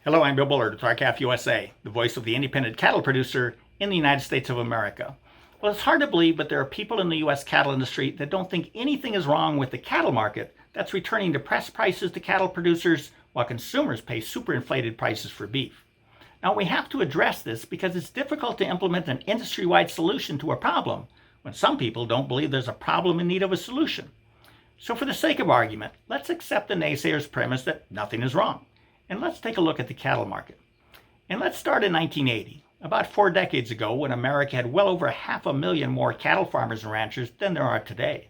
Hello, I'm Bill Bullard with RCAF USA, the voice of the independent cattle producer in the United States of America. Well, it's hard to believe, but there are people in the U.S. cattle industry that don't think anything is wrong with the cattle market that's returning depressed prices to cattle producers while consumers pay superinflated prices for beef. Now, we have to address this because it's difficult to implement an industry-wide solution to a problem when some people don't believe there's a problem in need of a solution. So for the sake of argument, let's accept the naysayers' premise that nothing is wrong. And let's take a look at the cattle market. And let's start in 1980, about 4 decades ago, when America had well over 500,000 more cattle farmers and ranchers than there are today,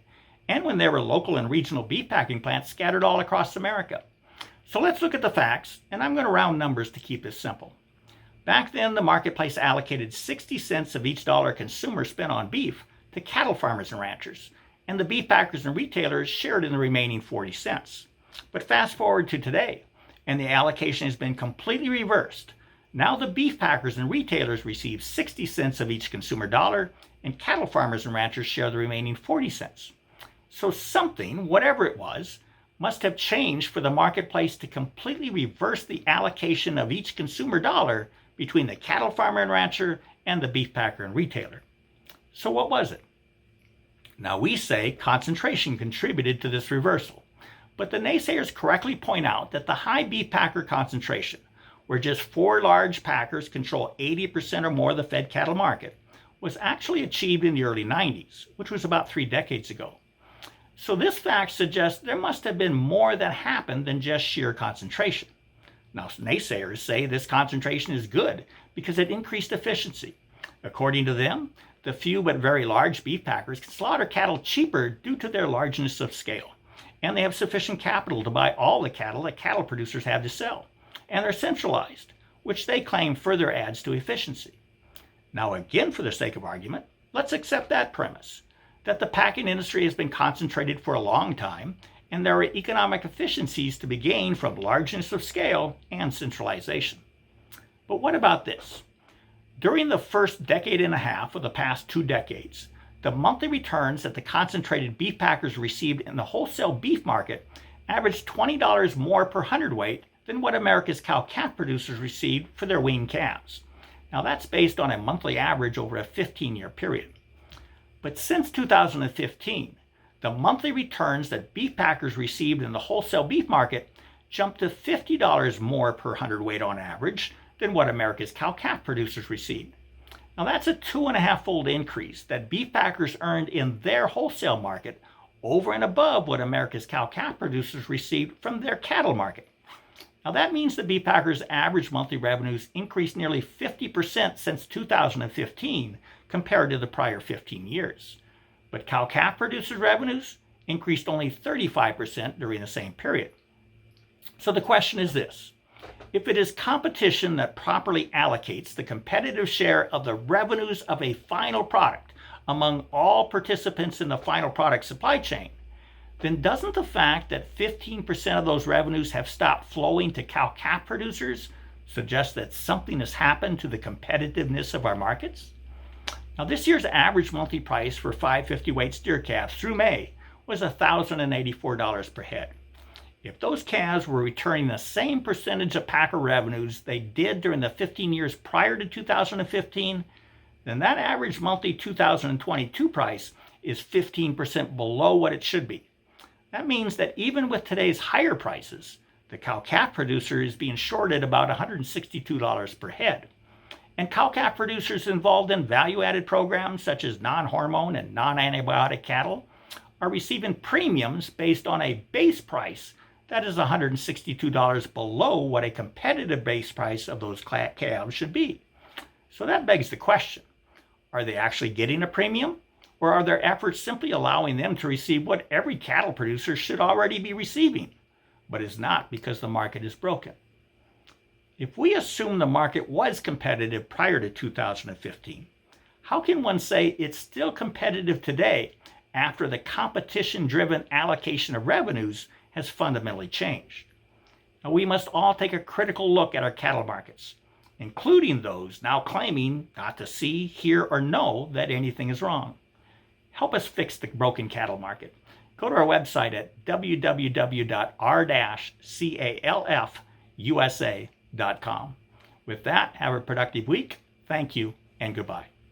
and when there were local and regional beef packing plants scattered all across America. So let's look at the facts, and I'm going to round numbers to keep this simple. Back then, the marketplace allocated 60 cents of each dollar consumers spent on beef to cattle farmers and ranchers, and the beef packers and retailers shared in the remaining 40 cents. But fast forward to today, and the allocation has been completely reversed. Now the beef packers and retailers receive 60 cents of each consumer dollar, and cattle farmers and ranchers share the remaining 40 cents. So something, whatever it was, must have changed for the marketplace to completely reverse the allocation of each consumer dollar between the cattle farmer and rancher and the beef packer and retailer. So what was it? Now we say concentration contributed to this reversal. But the naysayers correctly point out that the high beef packer concentration, where just 4 large packers control 80% or more of the fed cattle market, was actually achieved in the early 90s, which was about 3 decades ago. So this fact suggests there must have been more that happened than just sheer concentration. Now, naysayers say this concentration is good because it increased efficiency. According to them, the few but very large beef packers can slaughter cattle cheaper due to their largeness of scale. And they have sufficient capital to buy all the cattle that cattle producers have to sell. And they're centralized, which they claim further adds to efficiency. Now again, for the sake of argument, let's accept that premise, that the packing industry has been concentrated for a long time, and there are economic efficiencies to be gained from largeness of scale and centralization. But what about this? During the first decade and a half of the past 2 decades, the monthly returns that the concentrated beef packers received in the wholesale beef market averaged $20 more per hundredweight than what America's cow-calf producers received for their weaned calves. Now that's based on a monthly average over a 15-year period. But since 2015, the monthly returns that beef packers received in the wholesale beef market jumped to $50 more per hundredweight on average than what America's cow-calf producers received. Now that's a 2.5-fold increase that beef packers earned in their wholesale market over and above what America's cow-calf producers received from their cattle market. Now that means the beef packers' average monthly revenues increased nearly 50% since 2015 compared to the prior 15 years. But cow-calf producers' revenues increased only 35% during the same period. So the question is this. If it is competition that properly allocates the competitive share of the revenues of a final product among all participants in the final product supply chain, then doesn't the fact that 15% of those revenues have stopped flowing to cow-calf producers suggest that something has happened to the competitiveness of our markets? Now, this year's average monthly price for 550 weight steer calves through May was $1,084 per head. If those calves were returning the same percentage of packer revenues they did during the 15 years prior to 2015, then that average monthly 2022 price is 15% below what it should be. That means that even with today's higher prices, the cow-calf producer is being shorted about $162 per head. And cow-calf producers involved in value-added programs such as non-hormone and non-antibiotic cattle are receiving premiums based on a base price that is $162 below what a competitive base price of those calves should be. So that begs the question, are they actually getting a premium? Or are their efforts simply allowing them to receive what every cattle producer should already be receiving, but is not because the market is broken? If we assume the market was competitive prior to 2015, how can one say it's still competitive today after the competition-driven allocation of revenues has fundamentally changed? Now, we must all take a critical look at our cattle markets, including those now claiming not to see, hear, or know that anything is wrong. Help us fix the broken cattle market. Go to our website at www.r-calfusa.com With that, have a productive week. Thank you and goodbye.